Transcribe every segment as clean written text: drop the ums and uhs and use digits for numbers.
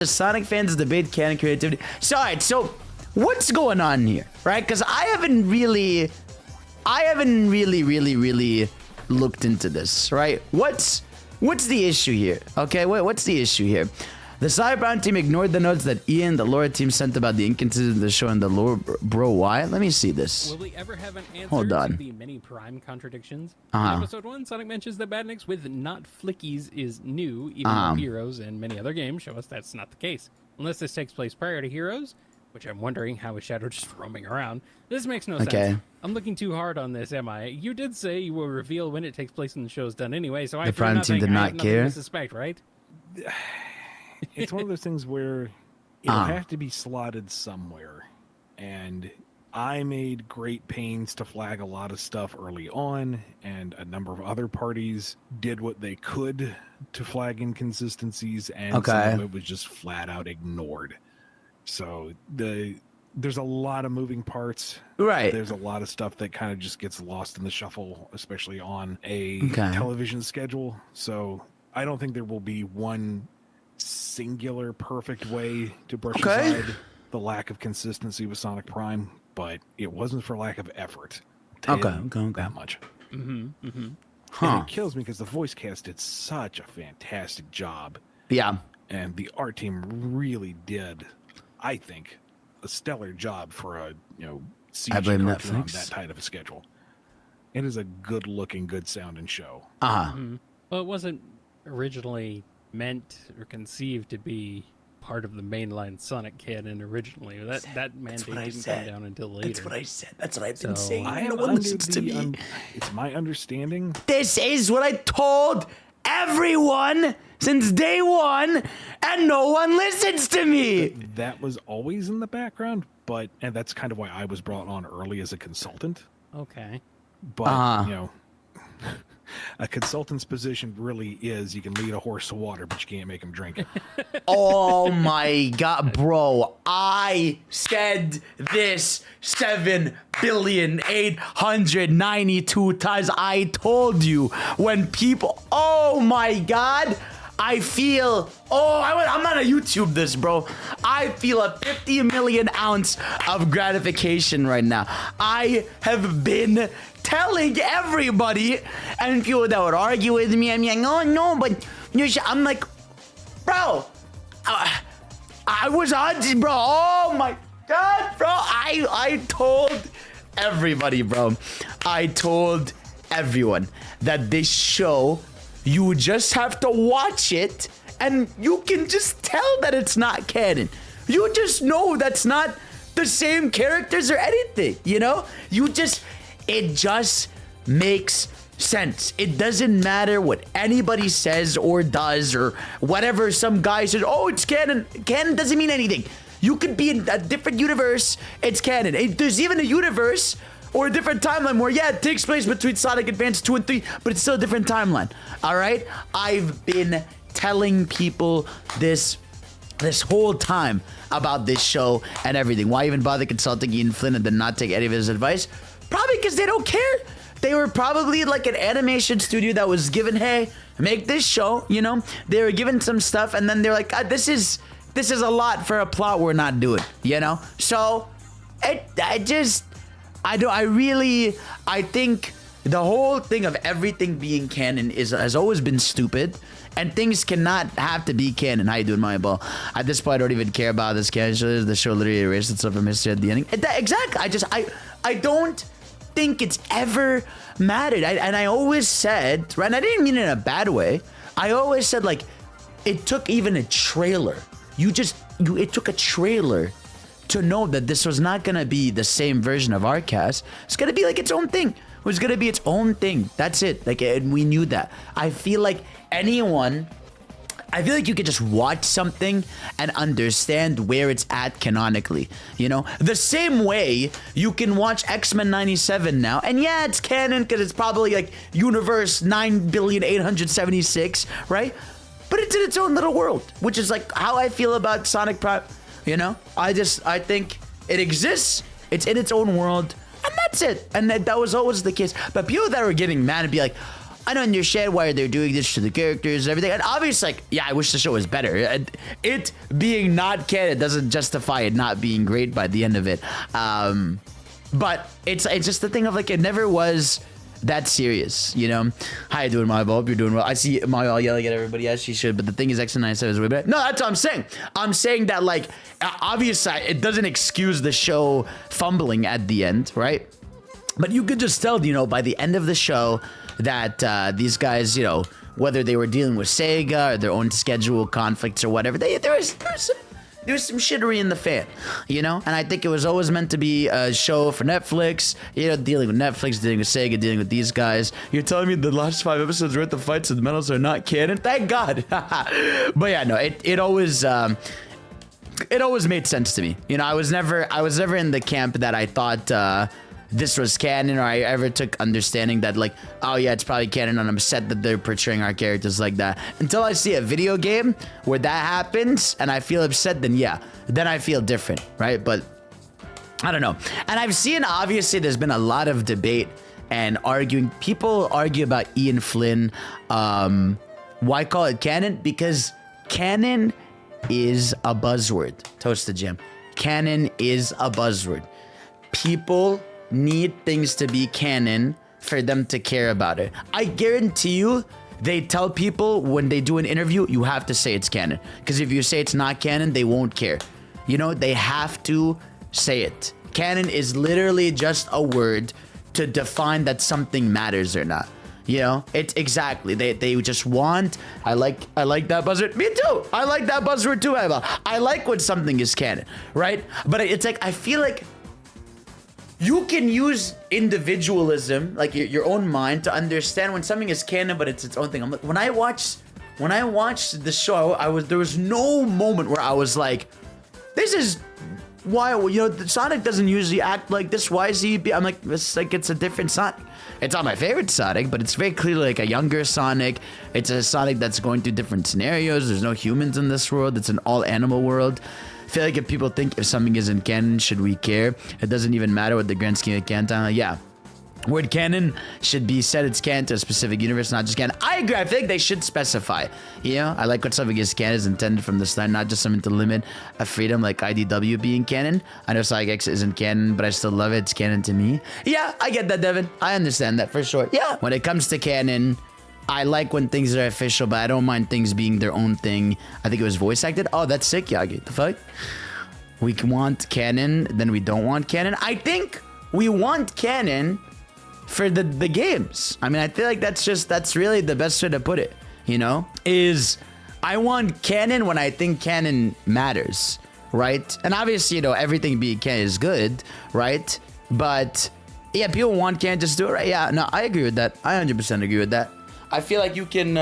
The Sonic fans debate canon creativity. So, all right, so what's going on here, right? Because I haven't really looked into this, right? What's the issue here? Okay, what's the issue here? The Cyberbound team ignored the notes that Ian, the lore team, sent about the inconsistencies of the show and the lore. Bro, why? Let me see this. Will we ever have an answer Hold on. to the many Prime contradictions? In episode 1, Sonic mentions that Badniks with not flickies is new, even though Heroes and many other games show us that's not the case. Unless this takes place prior to Heroes, which I'm wondering how is Shadow just roaming around. This makes no sense. I'm looking too hard on this, am I? You did say you will reveal when it takes place and the show's done anyway, so the Prime team did not care. To suspect, right? It's one of those things where it'll have to be slotted somewhere. And I made great pains to flag a lot of stuff early on, and a number of other parties did what they could to flag inconsistencies, and some of it was just flat out ignored. So there's a lot of moving parts. Right. There's a lot of stuff that kind of just gets lost in the shuffle, especially on a television schedule. So I don't think there will be one singular perfect way to brush aside the lack of consistency with Sonic Prime, but it wasn't for lack of effort. That much. And it kills me because the voice cast did such a fantastic job. Yeah. And the art team really did, I think, a stellar job for a CG cartoon on that tight of a schedule. It is a good looking, good sounding show. Well, it wasn't originally meant or conceived to be part of the mainline Sonic canon originally. That mandate didn't come down until later. That's what I said. That's what I've been saying. No one listens to me. It's my understanding. This is what I told everyone since day one, and no one listens to me. That was always in the background, and that's kind of why I was brought on early as a consultant. Okay. But, a consultant's position really is you can lead a horse to water, but you can't make him drink it. Oh my God, bro. I said this 7,892 times. I told you when people, oh my God, I feel, I'm gonna YouTube this, bro. I feel a 50 million ounce of gratification right now. I have been telling everybody, and people that would argue with me, I'm like, oh no, but I'm like, bro, I was on, bro. Oh my God, bro. I told everybody, bro. I told everyone that this show, you just have to watch it and you can just tell that it's not canon. You just know that's not the same characters or anything, it just makes sense. It doesn't matter what anybody says or does or whatever. Some guy says, oh, it's canon. Canon doesn't mean anything. You could be in a different universe. It's canon. There's even a universe or a different timeline where, it takes place between Sonic Advance 2 and 3, but it's still a different timeline. All right? I've been telling people this whole time about this show and everything. Why even bother consulting Ian Flynn and then not take any of his advice? Probably because they don't care. They were probably like an animation studio that was given, hey, make this show, They were given some stuff and then they're like, God, this is a lot for a plot we're not doing, So I think the whole thing of everything being canon has always been stupid, and things cannot have to be canon. How you doing, my ball? At this point, I don't even care about this canon show. The show literally erased itself from history at the ending. Exactly. I don't think it's ever mattered. And I always said, right, and I didn't mean it in a bad way. I always said, like, it took even a trailer. It took a trailer to know that this was not going to be the same version of our cast. It's going to be like its own thing. It was going to be its own thing. That's it. Like, and we knew that. I feel like you could just watch something and understand where it's at canonically. The same way you can watch X-Men 97 now. And yeah, it's canon because it's probably like universe 9,876, right? But it's in its own little world, which is like how I feel about Sonic Prime. I think it exists. It's in its own world. And that's it. And that was always the case. But people that were getting mad and be like, I don't understand why they're doing this to the characters and everything. And obviously, like, yeah, I wish the show was better. It being not canon doesn't justify it not being great by the end of it. But it's just the thing of like, it never was that serious, you know? How you doing, Mario? Hope you're doing well. I see Mario yelling at everybody as she should, but the thing is, X97 is way better. No, that's what I'm saying. I'm saying that, like, obviously, it doesn't excuse the show fumbling at the end, right? But you could just tell, you know, by the end of the show that these guys, you know, whether they were dealing with Sega or their own schedule conflicts or whatever, there was some shittery in the fan, you know? And I think it was always meant to be a show for Netflix, you know, dealing with Netflix, dealing with Sega, dealing with these guys. You're telling me the last 5 episodes worth of fights with medals are not canon? Thank God. But yeah, no, it always made sense to me. You know, I was never in the camp that I thought this was canon, or I ever took understanding that, like, oh yeah, it's probably canon, and I'm upset that they're portraying our characters like that. Until I see a video game where that happens and I feel upset, then yeah, then I feel different, right? But I don't know. And I've seen, obviously, there's been a lot of debate and arguing. People argue about Ian Flynn. Why call it canon? Because canon is a buzzword. Toast the gym. Canon is a buzzword. People need things to be canon for them to care about it. I guarantee you, they tell people when they do an interview, you have to say it's canon. Because if you say it's not canon, they won't care. You know, they have to say it. Canon is literally just a word to define that something matters or not. You know, it's exactly, they just want, I like that buzzword. Me too. I like that buzzword too, Eva. I like when something is canon, right? But it's like, I feel like you can use individualism, like your own mind, to understand when something is canon, but it's its own thing. I'm like, when I watched the show, there was no moment where I was like, this is why, you know, Sonic doesn't usually act like this. Why is he? I'm like, it's a different Sonic. It's not my favorite Sonic, but it's very clearly like a younger Sonic. It's a Sonic that's going through different scenarios. There's no humans in this world. It's an all animal world. I feel like if people think if something isn't canon, should we care? It doesn't even matter what the grand scheme of canon. Like, yeah, word canon should be said it's canon to a specific universe, not just canon. I agree. I think they should specify. You know, I like what something is canon is intended from the start, not just something to limit a freedom like IDW being canon. I know Sonic X isn't canon, but I still love it. It's canon to me. Yeah, I get that, Devin. I understand that for sure. Yeah, when it comes to canon, I like when things are official, but I don't mind things being their own thing. I think it was voice acted. Oh, that's sick, Yagi. The fuck? We want canon, then we don't want canon. I think we want canon for the games. I mean, I feel like that's really the best way to put it, you know? Is I want canon when I think canon matters, right? And obviously, you know, everything being canon is good, right? But yeah, people want canon, just do it right. Yeah, no, I agree with that. I 100% agree with that. I feel like you can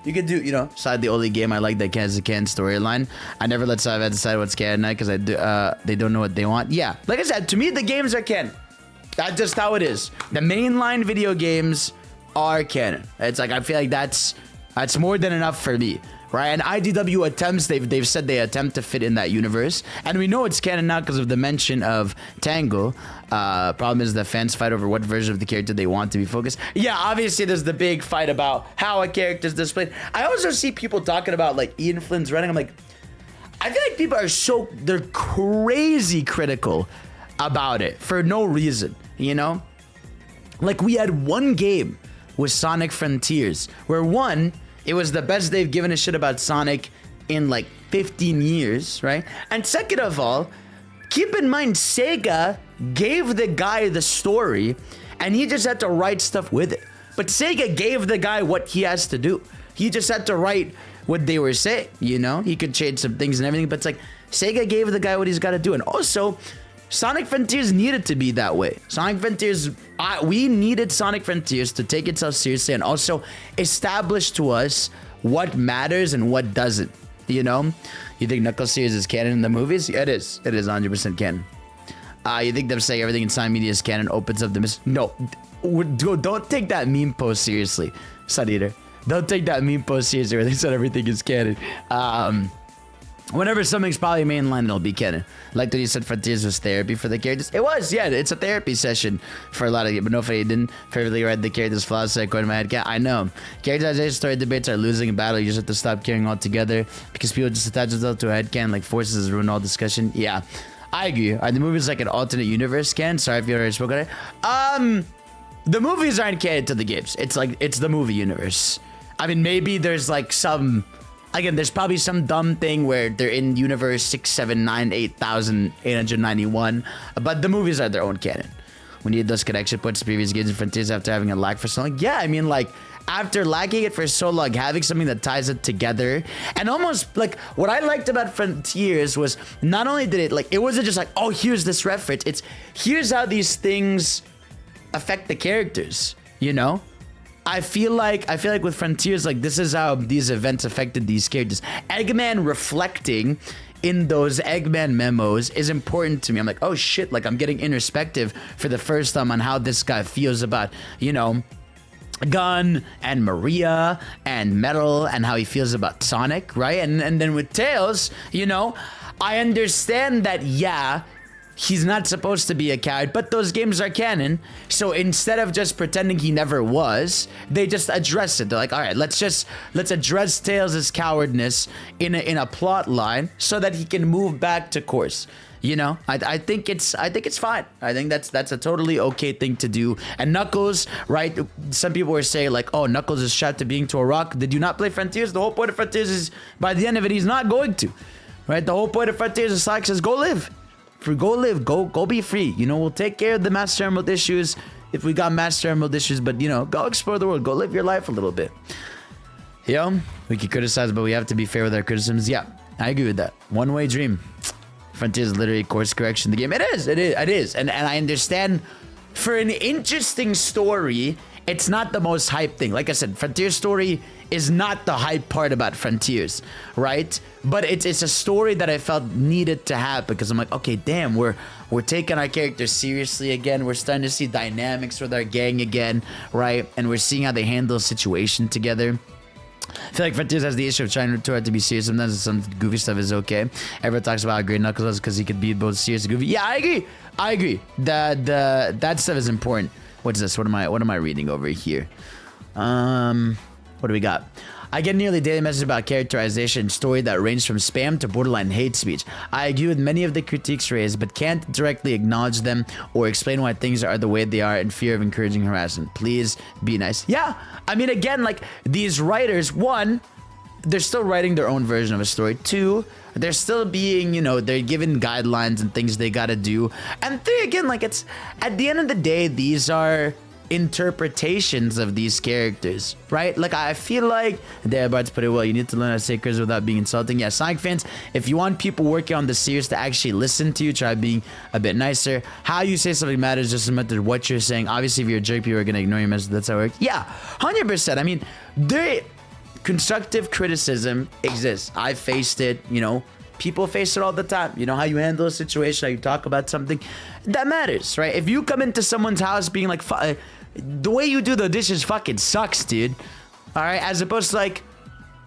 do, you know, Side the only game I like that has a canon storyline. I never let Side decide what's canon because they don't know what they want. Yeah, like I said, to me the games are canon. That's just how it is. The mainline video games are canon. It's like, I feel like that's more than enough for me, right? And IDW attempts, they've said they attempt to fit in that universe, and we know it's canon now because of the mention of Tango. Problem is the fans fight over what version of the character they want to be focused. Yeah, obviously there's the big fight about how a character is displayed. I also see people talking about like Ian Flynn's running. I'm like, I feel like people are they're crazy critical about it for no reason, you know? Like, we had one game with Sonic Frontiers where it was the best they've given a shit about Sonic in like 15 years, right? And second of all, keep in mind, Sega gave the guy the story and he just had to write stuff with it. But Sega gave the guy what he has to do. He just had to write what they were saying, you know? He could change some things and everything, but it's like, Sega gave the guy what he's got to do. And also, Sonic Frontiers needed to be that way. Sonic Frontiers, we needed Sonic Frontiers to take itself seriously and also establish to us what matters and what doesn't, you know? You think Knuckles series is canon in the movies? Yeah, it is. It is 100% canon. You think them saying everything in Sonic Media is canon opens up the No. Don't take that meme post seriously, Sun Eater. Don't take that meme post seriously where they said everything is canon. whenever something's probably mainline, it'll be canon. Like that you said, Frontiers was therapy for the characters. It was, yeah. It's a therapy session for a lot of you, but nobody didn't favorably read the characters' flaws. So according to my head, I know. Characterization story debates are losing a battle. You just have to stop caring altogether because people just attach themselves to a headcanon like forces ruin all discussion. Yeah, I agree. The movie's like an alternate universe canon. Sorry if you already spoke on it. The movies aren't canon to the games. It's like it's the movie universe. I mean, maybe there's like some. Again, there's probably some dumb thing where they're in universe 6798891, but the movies are their own canon. We need those connection points to previous games and Frontiers after having a lag for so long. Yeah, I mean, like, after lagging it for so long, having something that ties it together, and almost, like, what I liked about Frontiers was not only did it, like, it wasn't just like, oh, here's this reference, it's, here's how these things affect the characters, you know? I feel like with Frontiers, like this is how these events affected these characters. Eggman reflecting in those Eggman memos is important to me. I'm like, oh shit, like I'm getting introspective for the first time on how this guy feels about, you know, Gun and Maria and Metal and how he feels about Sonic, right? And then with Tails, you know, I understand that, yeah, he's not supposed to be a coward, but those games are canon. So instead of just pretending he never was, they just address it. They're like, all right, let's address Tails' cowardness in a plot line so that he can move back to course. You know, I think it's fine. I think that's a totally okay thing to do. And Knuckles, right? Some people were saying like, oh, Knuckles is strapped to being to a rock. Did you not play Frontiers? The whole point of Frontiers is by the end of it, he's not going to, right? The whole point of Frontiers is Sonic says, go live. Go be free. You know, we'll take care of the Master Emerald issues if we got Master Emerald issues, but you know, go explore the world, go live your life a little bit. You know, we can criticize, but we have to be fair with our criticisms. Yeah, I agree with that. One-way dream. Frontiers is literally course correction. The game, it is, and I understand. For an interesting story, it's not the most hype thing. Like I said, Frontier story is not the hype part about Frontiers, right? But it's a story that I felt needed to have because I'm like, okay, damn, we're taking our characters seriously again. We're starting to see dynamics with our gang again, right? And we're seeing how they handle a situation together. I feel like Frontiers has the issue of trying too hard to be serious. Sometimes some goofy stuff is okay. Everyone talks about how great Knuckles was because he could be both serious and goofy. Yeah, I agree. That stuff is important. What's this? What am I reading over here? What do we got? I get nearly daily messages about characterization story that range from spam to borderline hate speech. I agree with many of the critiques raised, but can't directly acknowledge them or explain why things are the way they are in fear of encouraging harassment. Please be nice. Yeah, I mean, again, like these writers, one, they're still writing their own version of a story. Two, they're still being, you know, they're given guidelines and things they gotta do. And three, again, like it's, at the end of the day, these are interpretations of these characters, right? Like I feel like Deadbard's put it well, you need to learn how to say curses without being insulting. Yeah, Sonic fans, if you want people working on the series to actually listen to you, try being a bit nicer. How you say something matters just as much as what you're saying. Obviously, if you're a jerk, people are gonna ignore your message. That's how it works. Yeah, 100%. I mean, constructive criticism exists. I faced it, you know, people face it all the time. You know, how you handle a situation, how you talk about something, that matters, right? If you come into someone's house being like, the way you do the dishes fucking sucks, dude. All right, as opposed to like,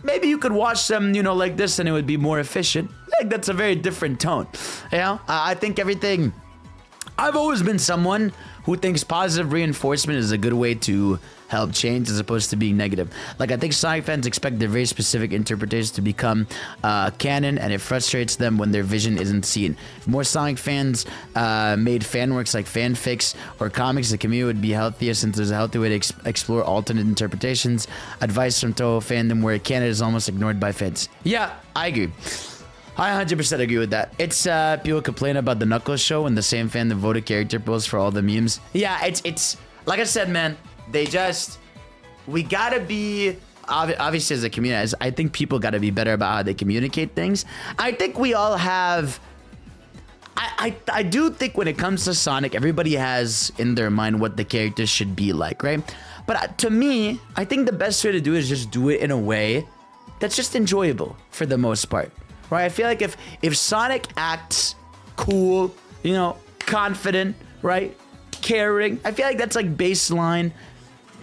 maybe you could wash them, you know, like this and it would be more efficient. Like that's a very different tone. You know, I think everything, I've always been someone who thinks positive reinforcement is a good way to help change as opposed to being negative. Like I think Sonic fans expect their very specific interpretations to become canon, and it frustrates them when their vision isn't seen. If more Sonic fans made fan works like fanfics or comics, the community would be healthier since there's a healthy way to explore alternate interpretations. Advice from Toho fandom where canon is almost ignored by fans. Yeah, I agree. I 100% agree with that. It's people complain about the Knuckles show and the same fandom voted character posts for all the memes. Yeah, it's like I said, man. We gotta be, obviously as a community, I think people gotta be better about how they communicate things. I think we all have, I do think when it comes to Sonic, everybody has in their mind what the characters should be like, right? But to me, I think the best way to do it is just do it in a way that's just enjoyable for the most part, right? I feel like if Sonic acts cool, you know, confident, right? Caring, I feel like that's like baseline.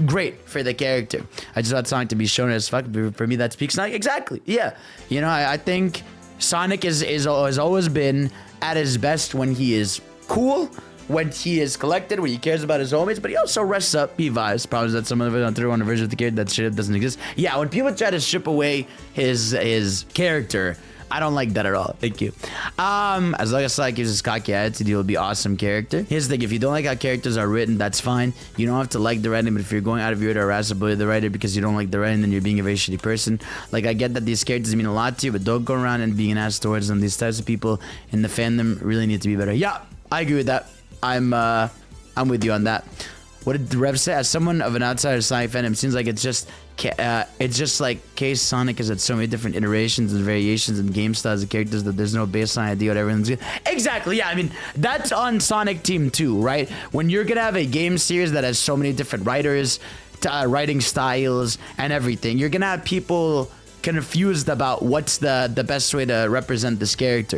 Great for the character. I just want Sonic to be shown as fuck. For me, that speaks Sonic. Exactly. Yeah. You know, I think Sonic has always been at his best when he is cool, when he is collected, when he cares about his homies, but he also rests up, he vibes. Problems that some of it on 31 version of the character, that shit doesn't exist. Yeah, when people try to strip away his character, I don't like that at all. Thank you. As long as Sonic gives his cocky attitude, he'll be awesome character. Here's the thing, if you don't like how characters are written, that's fine. You don't have to like the writing, but if you're going out of your way to harass the writer because you don't like the writing, then you're being a very shitty person. Like, I get that these characters mean a lot to you, but don't go around and being an ass towards them. These types of people in the fandom really need to be better. Yeah, I agree with that. I'm with you on that. What did the Rev say? As someone of an outsider Sonic fandom, it seems like it's just like case Sonic is at so many different iterations and variations and game styles of characters that there's no baseline idea what everyone's doing. Exactly, yeah, I mean, that's on Sonic Team 2, right? When you're gonna have a game series that has so many different writers, writing styles, and everything, you're gonna have people confused about what's the best way to represent this character.